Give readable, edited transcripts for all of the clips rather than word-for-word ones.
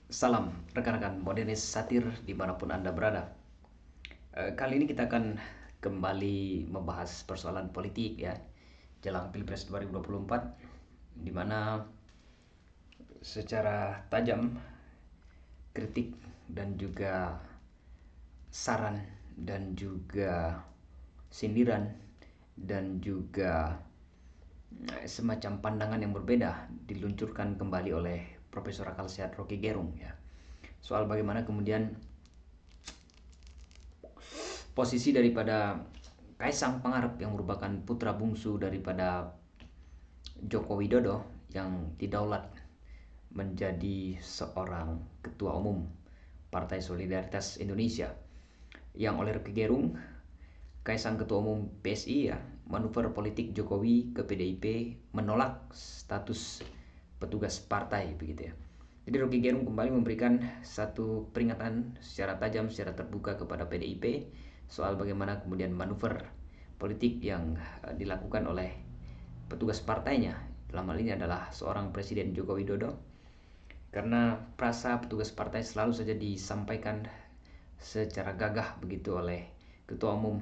Salam rekan-rekan modernis satir dimanapun Anda berada. Kali ini kita akan kembali membahas persoalan politik ya jelang Pilpres 2024, di mana secara tajam kritik dan juga saran dan juga sindiran dan juga semacam pandangan yang berbeda diluncurkan kembali oleh Profesor Akal Sehat Rocky Gerung ya, soal bagaimana kemudian posisi daripada Kaisang Pangarep yang merupakan putra bungsu daripada Joko Widodo yang didaulat menjadi seorang ketua umum Partai Solidaritas Indonesia, yang oleh Rocky Gerung, Kaisang ketua umum PSI ya, manuver politik Jokowi ke PDIP menolak status petugas partai begitu ya. Jadi Rocky Gerung kembali memberikan satu peringatan secara tajam, secara terbuka kepada PDIP soal bagaimana kemudian manuver politik yang dilakukan oleh petugas partainya. Dalam hal ini adalah seorang Presiden Joko Widodo, karena frasa petugas partai selalu saja disampaikan secara gagah begitu oleh Ketua Umum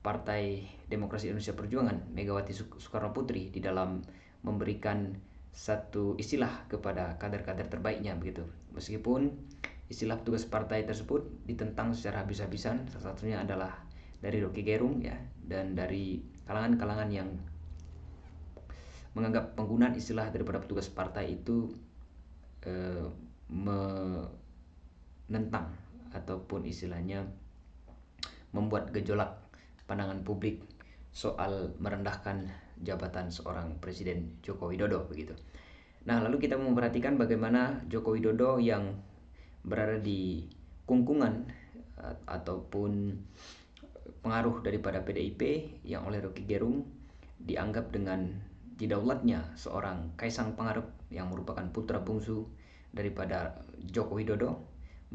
Partai Demokrasi Indonesia Perjuangan Megawati Soekarno Putri di dalam memberikan satu istilah kepada kader-kader terbaiknya begitu. Meskipun istilah petugas partai tersebut ditentang secara habis-habisan, salah satunya adalah dari Rocky Gerung ya, dan dari kalangan-kalangan yang menganggap penggunaan istilah daripada petugas partai itu menentang ataupun istilahnya membuat gejolak pandangan publik soal merendahkan jabatan seorang Presiden Joko Widodo begitu. Nah, lalu kita memperhatikan bagaimana Joko Widodo yang berada di kungkungan ataupun pengaruh daripada PDIP yang oleh Rocky Gerung dianggap dengan didaulatnya seorang Kaisang Pangarep yang merupakan putra bungsu daripada Joko Widodo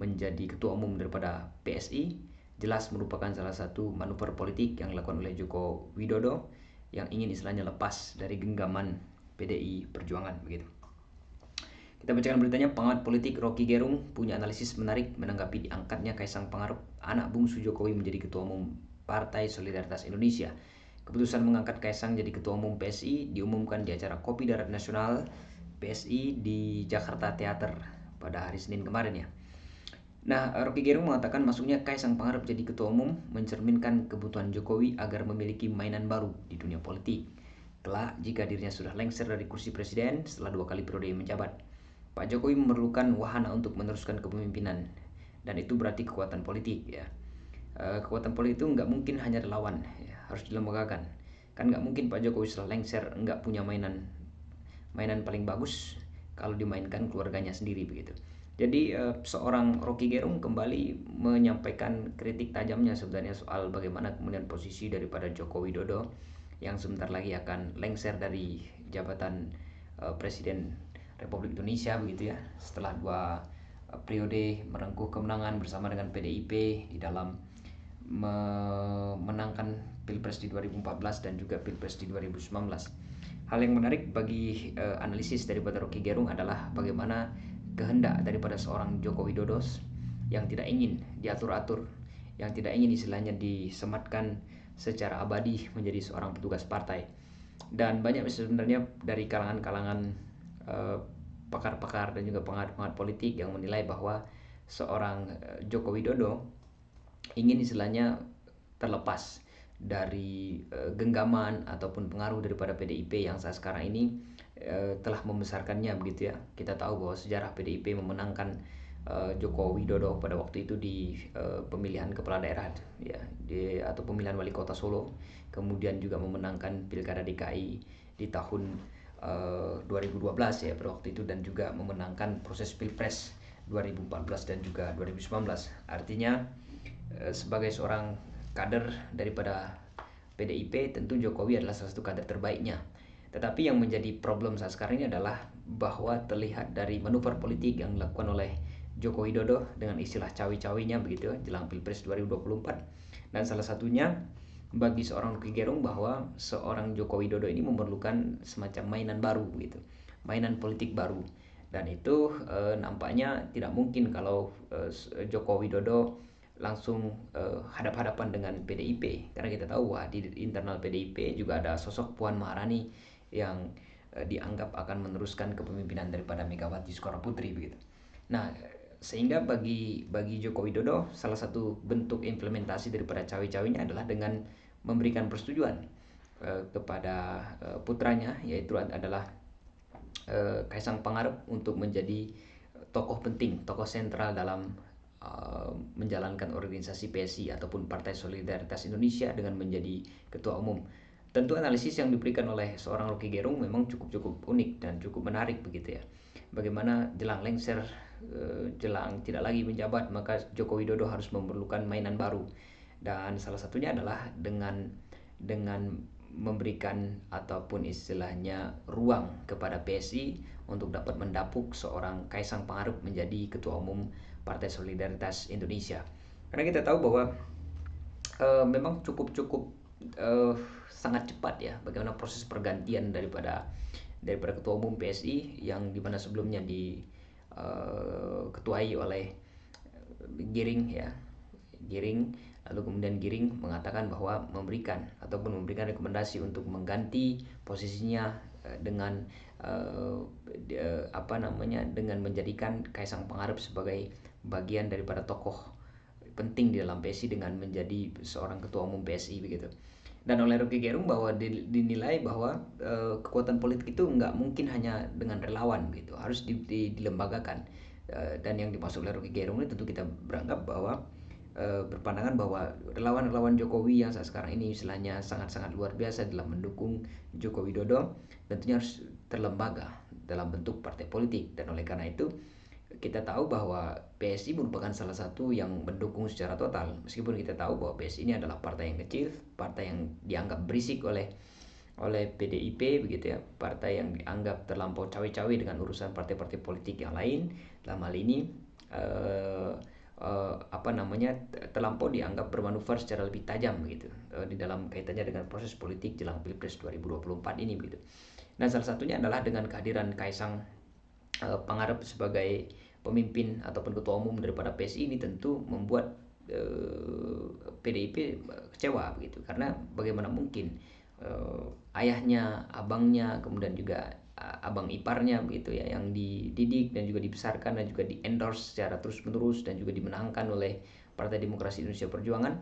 menjadi ketua umum daripada PSI, jelas merupakan salah satu manuver politik yang dilakukan oleh Joko Widodo yang ingin istilahnya lepas dari genggaman PDI Perjuangan begitu. Kita bacakan beritanya. Pengamat politik Rocky Gerung punya analisis menarik menanggapi diangkatnya Kaisang Pangarep, anak bungsu Jokowi, menjadi ketua umum Partai Solidaritas Indonesia. Keputusan mengangkat Kaisang jadi ketua umum PSI diumumkan di acara Kopi Darat Nasional PSI di Jakarta Theater pada hari Senin kemarin ya. Nah, Rocky Gerung mengatakan masuknya Kaisang Pangarep jadi ketua umum mencerminkan kebutuhan Jokowi agar memiliki mainan baru di dunia politik. Kelak jika dirinya sudah lengser dari kursi presiden setelah 2 kali periode menjabat, Pak Jokowi memerlukan wahana untuk meneruskan kepemimpinan, dan itu berarti kekuatan politik ya. Kekuatan politik itu nggak mungkin hanya relawan ya, harus dilembagakan. Kan nggak mungkin Pak Jokowi setelah lengser nggak punya mainan paling bagus kalau dimainkan keluarganya sendiri begitu. Jadi seorang Rocky Gerung kembali menyampaikan kritik tajamnya sebenarnya soal bagaimana kemudian posisi daripada Joko Widodo yang sebentar lagi akan lengser dari jabatan Presiden Republik Indonesia begitu ya, setelah 2 periode merengkuh kemenangan bersama dengan PDIP di dalam memenangkan Pilpres di 2014 dan juga Pilpres di 2019. Hal yang menarik bagi analisis daripada Rocky Gerung adalah bagaimana kehendak daripada seorang Joko Widodo yang tidak ingin diatur-atur, yang tidak ingin istilahnya disematkan secara abadi menjadi seorang petugas partai. Dan banyak sebenarnya dari kalangan-kalangan pakar-pakar dan juga pengamat politik yang menilai bahwa seorang Joko Widodo ingin istilahnya terlepas dari genggaman ataupun pengaruh daripada PDIP yang saat sekarang ini telah membesarkannya begitu ya. Kita tahu bahwa sejarah PDIP memenangkan Joko Widodo pada waktu itu di pemilihan kepala daerah ya, atau pemilihan wali kota Solo, kemudian juga memenangkan Pilkada DKI di tahun 2012 ya pada waktu itu, dan juga memenangkan proses Pilpres 2014 dan juga 2019. Artinya sebagai seorang kader daripada PDIP, tentu Jokowi adalah salah satu kader terbaiknya. Tetapi yang menjadi problem saat sekarang ini adalah bahwa terlihat dari manuver politik yang dilakukan oleh Joko Widodo dengan istilah cawi-cawinya begitu jelang Pilpres 2024. Dan salah satunya bagi seorang Rocky Gerung bahwa seorang Joko Widodo ini memerlukan semacam mainan baru gitu, mainan politik baru. Dan itu nampaknya tidak mungkin kalau Joko Widodo langsung hadap-hadapan dengan PDIP, karena kita tahu bahwa di internal PDIP juga ada sosok Puan Maharani yang dianggap akan meneruskan kepemimpinan daripada Megawati Soekarno Putri begitu. Nah, sehingga bagi Joko Widodo salah satu bentuk implementasi daripada cawe-cawenya adalah dengan memberikan persetujuan kepada putranya, yaitu adalah Kaisang Pangarep, untuk menjadi tokoh penting, tokoh sentral dalam menjalankan organisasi PSI ataupun Partai Solidaritas Indonesia dengan menjadi ketua umum. Tentu analisis yang diberikan oleh seorang Rocky Gerung memang cukup unik dan cukup menarik begitu ya. Bagaimana jelang lengser, jelang tidak lagi menjabat, maka Joko Widodo harus memerlukan mainan baru, dan salah satunya adalah dengan memberikan ataupun istilahnya ruang kepada PSI untuk dapat mendapuk seorang Kaisang Pangarep menjadi ketua umum Partai Solidaritas Indonesia. Karena kita tahu bahwa memang cukup sangat cepat ya bagaimana proses pergantian daripada ketua umum PSI yang dimana sebelumnya diketuai oleh Giring ya. Giring, lalu kemudian Giring mengatakan bahwa memberikan rekomendasi untuk mengganti posisinya dengan dengan menjadikan Kaisang Pangarep sebagai bagian daripada tokoh penting di dalam PSI dengan menjadi seorang ketua umum PSI begitu. Dan oleh Rocky Gerung bahwa dinilai bahwa kekuatan politik itu nggak mungkin hanya dengan relawan gitu, harus dilembagakan. Dan yang dimaksud oleh Rocky Gerung ini tentu kita beranggap bahwa berpandangan bahwa relawan-relawan Jokowi yang saat sekarang ini istilahnya sangat-sangat luar biasa dalam mendukung Joko Widodo tentunya harus terlembaga dalam bentuk partai politik. Dan oleh karena itu kita tahu bahwa PSI merupakan salah satu yang mendukung secara total, meskipun kita tahu bahwa PSI ini adalah partai yang kecil, partai yang dianggap berisik oleh PDIP begitu ya, partai yang dianggap terlampau cawe-cawe dengan urusan partai-partai politik yang lain. Dalam hal ini terlampau dianggap bermanuver secara lebih tajam begitu di dalam kaitannya dengan proses politik jelang Pilpres 2024 ini begitu. Nah, salah satunya adalah dengan kehadiran Kaisang Pangarep sebagai pemimpin ataupun ketua umum daripada PSI ini tentu membuat PDIP kecewa begitu, karena bagaimana mungkin ayahnya, abangnya, kemudian juga abang iparnya begitu ya, yang dididik dan juga dibesarkan dan juga di endorse secara terus menerus dan juga dimenangkan oleh Partai Demokrasi Indonesia Perjuangan,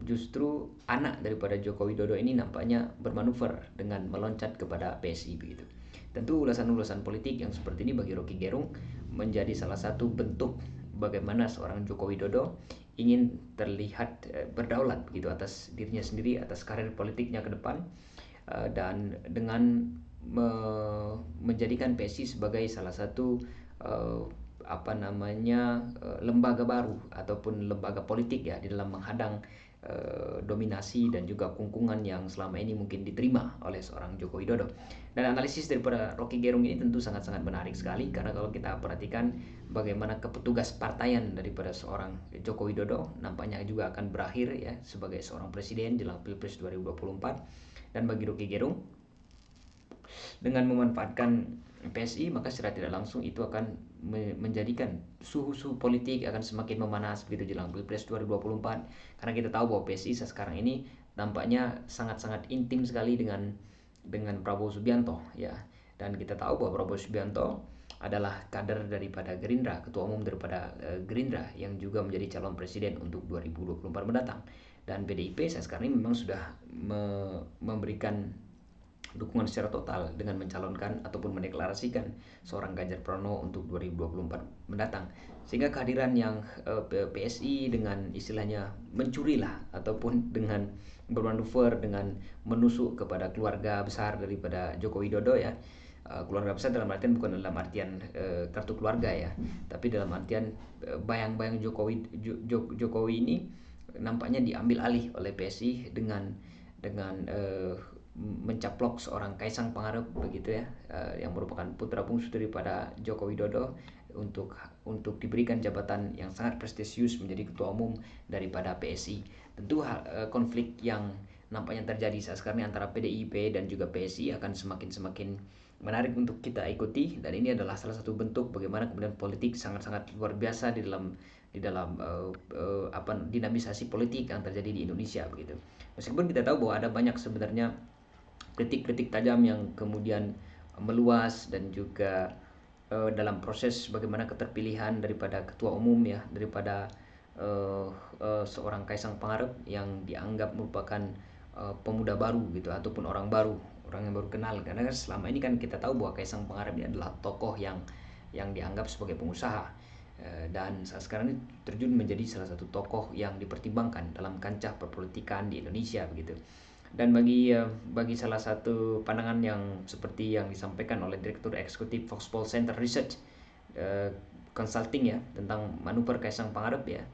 justru anak daripada Joko Widodo ini nampaknya bermanuver dengan meloncat kepada PSI begitu. Tentu ulasan-ulasan politik yang seperti ini bagi Rocky Gerung menjadi salah satu bentuk bagaimana seorang Joko Widodo ingin terlihat berdaulat begitu atas dirinya sendiri, atas karir politiknya ke depan, dan dengan menjadikan PSI sebagai salah satu lembaga baru ataupun lembaga politik ya di dalam menghadang dominasi dan juga kungkungan yang selama ini mungkin diterima oleh seorang Joko Widodo. Dan analisis daripada Rocky Gerung ini tentu sangat-sangat menarik sekali, karena kalau kita perhatikan bagaimana kepetugas partaian daripada seorang Joko Widodo nampaknya juga akan berakhir ya sebagai seorang presiden jelang Pilpres 2024. Dan bagi Rocky Gerung, dengan memanfaatkan PSI, maka secara tidak langsung itu akan menjadikan suhu politik akan semakin memanas begitu jelang Pilpres 2024. Karena kita tahu bahwa PSI sekarang ini nampaknya sangat-sangat intim sekali dengan Prabowo Subianto ya. Dan kita tahu bahwa Prabowo Subianto adalah kader daripada Gerindra, ketua umum daripada Gerindra yang juga menjadi calon presiden untuk 2024 mendatang. Dan PDIP sekarang ini memang sudah memberikan dukungan secara total dengan mencalonkan ataupun mendeklarasikan seorang Ganjar Pranowo untuk 2024 mendatang. Sehingga kehadiran yang PSI dengan istilahnya mencurilah ataupun dengan bermanuver dengan menusuk kepada keluarga besar daripada Joko Widodo ya. Keluarga besar dalam artian bukan dalam artian kartu keluarga ya, tapi dalam artian bayang-bayang Jokowi ini nampaknya diambil alih oleh PSI dengan mencaplok seorang Kaisang Pangarep begitu ya, yang merupakan putra bungsu daripada Joko Widodo untuk diberikan jabatan yang sangat prestisius menjadi ketua umum daripada PSI. Tentu konflik yang nampaknya terjadi saat sekarang antara PDIP dan juga PSI akan semakin menarik untuk kita ikuti, dan ini adalah salah satu bentuk bagaimana kemudian politik sangat-sangat luar biasa di dalam dinamisasi politik yang terjadi di Indonesia begitu. Meskipun kita tahu bahwa ada banyak sebenarnya kritik-kritik tajam yang kemudian meluas, dan juga dalam proses bagaimana keterpilihan daripada ketua umum ya, daripada seorang Kaisang Pangarep yang dianggap merupakan pemuda baru gitu, ataupun orang baru, orang yang baru kenal. Karena selama ini kan kita tahu bahwa Kaisang Pangarep ini adalah tokoh yang dianggap sebagai pengusaha, dan saat sekarang ini terjun menjadi salah satu tokoh yang dipertimbangkan dalam kancah perpolitikan di Indonesia begitu. Dan bagi salah satu pandangan yang seperti yang disampaikan oleh Direktur Eksekutif Foxpol Center Research Consulting ya, tentang manuver Kaisang Pangarep ya,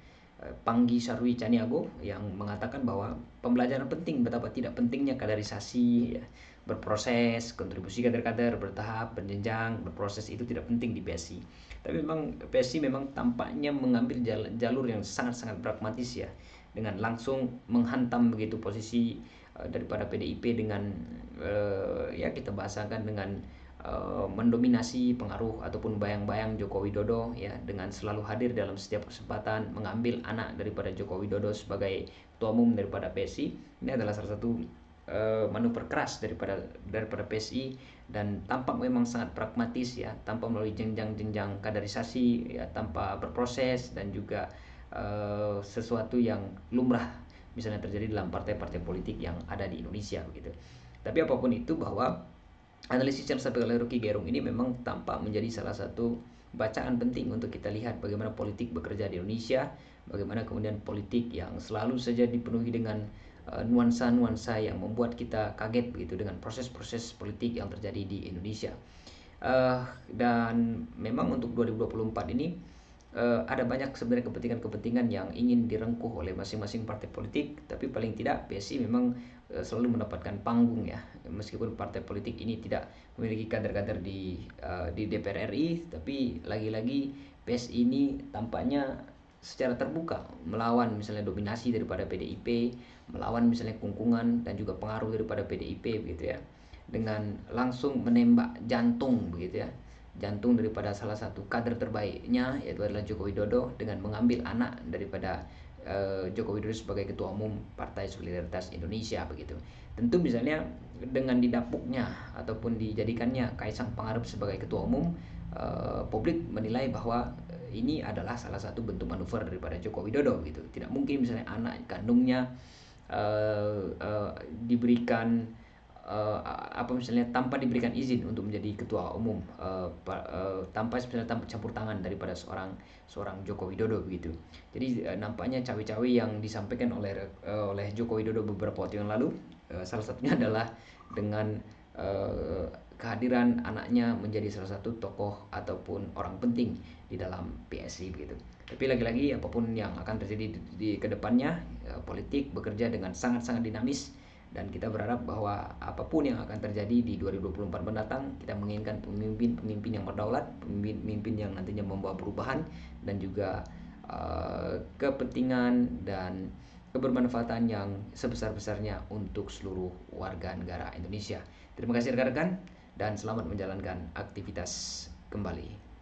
Panggi Sarwi Caniago, yang mengatakan bahwa pembelajaran penting betapa tidak pentingnya kaderisasi ya, berproses, kontribusi kader-kader bertahap, berjenjang, berproses itu tidak penting di PSI. Tapi memang PSI memang tampaknya mengambil jalur yang sangat-sangat pragmatis ya, dengan langsung menghantam begitu posisi daripada PDIP dengan ya kita bahasakan dengan mendominasi pengaruh ataupun bayang-bayang Joko Widodo ya, dengan selalu hadir dalam setiap kesempatan, mengambil anak daripada Joko Widodo sebagai ketua umum daripada PSI. Ini adalah salah satu manuver keras daripada PSI, dan tampak memang sangat pragmatis ya, tanpa melalui jenjang-jenjang kaderisasi ya, tanpa berproses, dan juga sesuatu yang lumrah misalnya terjadi dalam partai-partai politik yang ada di Indonesia begitu. Tapi apapun itu, bahwa analisis yang disampaikan oleh Rocky Gerung ini memang tampak menjadi salah satu bacaan penting untuk kita lihat bagaimana politik bekerja di Indonesia, bagaimana kemudian politik yang selalu saja dipenuhi dengan nuansa-nuansa yang membuat kita kaget begitu dengan proses-proses politik yang terjadi di Indonesia. Dan memang untuk 2024 ini ada banyak sebenarnya kepentingan-kepentingan yang ingin direngkuh oleh masing-masing partai politik, tapi paling tidak PSI memang selalu mendapatkan panggung ya, meskipun partai politik ini tidak memiliki kader-kader di DPR RI, tapi lagi-lagi PSI ini tampaknya secara terbuka melawan misalnya dominasi daripada PDIP, melawan misalnya kungkungan dan juga pengaruh daripada PDIP begitu ya, dengan langsung menembak jantung begitu ya, jantung daripada salah satu kader terbaiknya, yaitu adalah Joko Widodo, dengan mengambil anak daripada Joko Widodo sebagai ketua umum Partai Solidaritas Indonesia begitu. Tentu misalnya dengan didapuknya ataupun dijadikannya Kaisang Pangarep sebagai ketua umum, publik menilai bahwa ini adalah salah satu bentuk manuver daripada Joko Widodo gitu. Tidak mungkin misalnya anak kandungnya diberikan misalnya tanpa diberikan izin untuk menjadi ketua umum, tanpa campur tangan daripada seorang Joko Widodo begitu. Jadi nampaknya cawe-cawe yang disampaikan oleh Joko Widodo beberapa waktu yang lalu, salah satunya adalah dengan kehadiran anaknya menjadi salah satu tokoh ataupun orang penting di dalam PSI begitu. Tapi lagi-lagi apapun yang akan terjadi di kedepannya, politik bekerja dengan sangat-sangat dinamis, dan kita berharap bahwa apapun yang akan terjadi di 2024 mendatang, kita menginginkan pemimpin yang berdaulat, pemimpin yang nantinya membawa perubahan dan juga kepentingan dan kebermanfaatan yang sebesar-besarnya untuk seluruh warga negara Indonesia. Terima kasih rekan-rekan, dan selamat menjalankan aktivitas kembali.